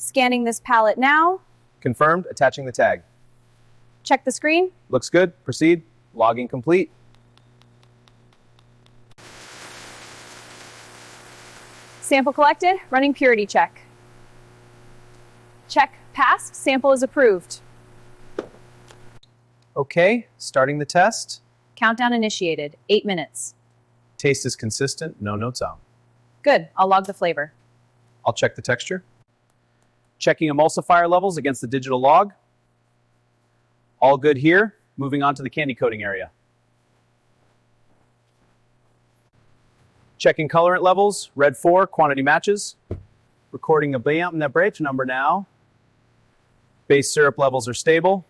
Scanning this pallet now. Confirmed, attaching the tag. Check the screen. Looks good, proceed. Logging complete. Sample collected, running purity check. Check passed, sample is approved. Okay, starting the test. Countdown initiated, 8 minutes. Taste is consistent, no notes out. Good, I'll log the flavor. I'll check the texture. Checking emulsifier levels against the digital log. All good here. Moving on to the candy coating area. Checking colorant levels, red 4, quantity matches. Recording a m&ms number now. Base syrup levels are stable.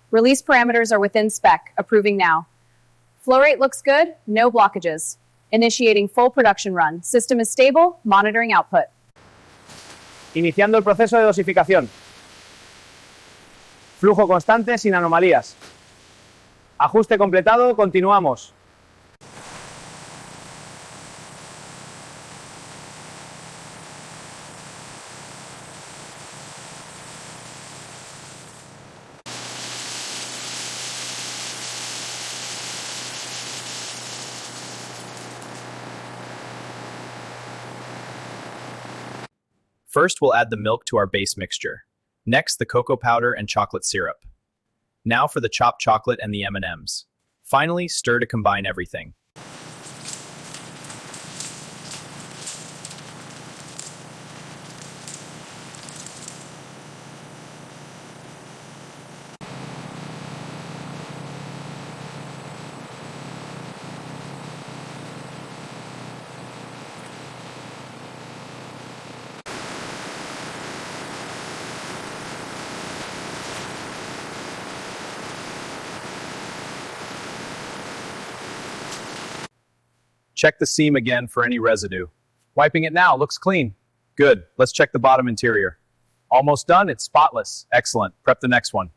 Release parameters are within spec, approving now. Flow rate looks good, no blockages. Initiating full production run. System is stable, monitoring output. Iniciando el proceso de dosificación. Flujo constante sin anomalías. Ajuste completado, continuamos. First, we'll add the milk to our base mixture. Next, the cocoa powder and chocolate syrup. Now for the chopped chocolate and the M&Ms. Finally, stir to combine everything. Check the seam again for any residue. Wiping it now, looks clean. Good, let's check the bottom interior. Almost done, it's spotless. Excellent, prep the next one.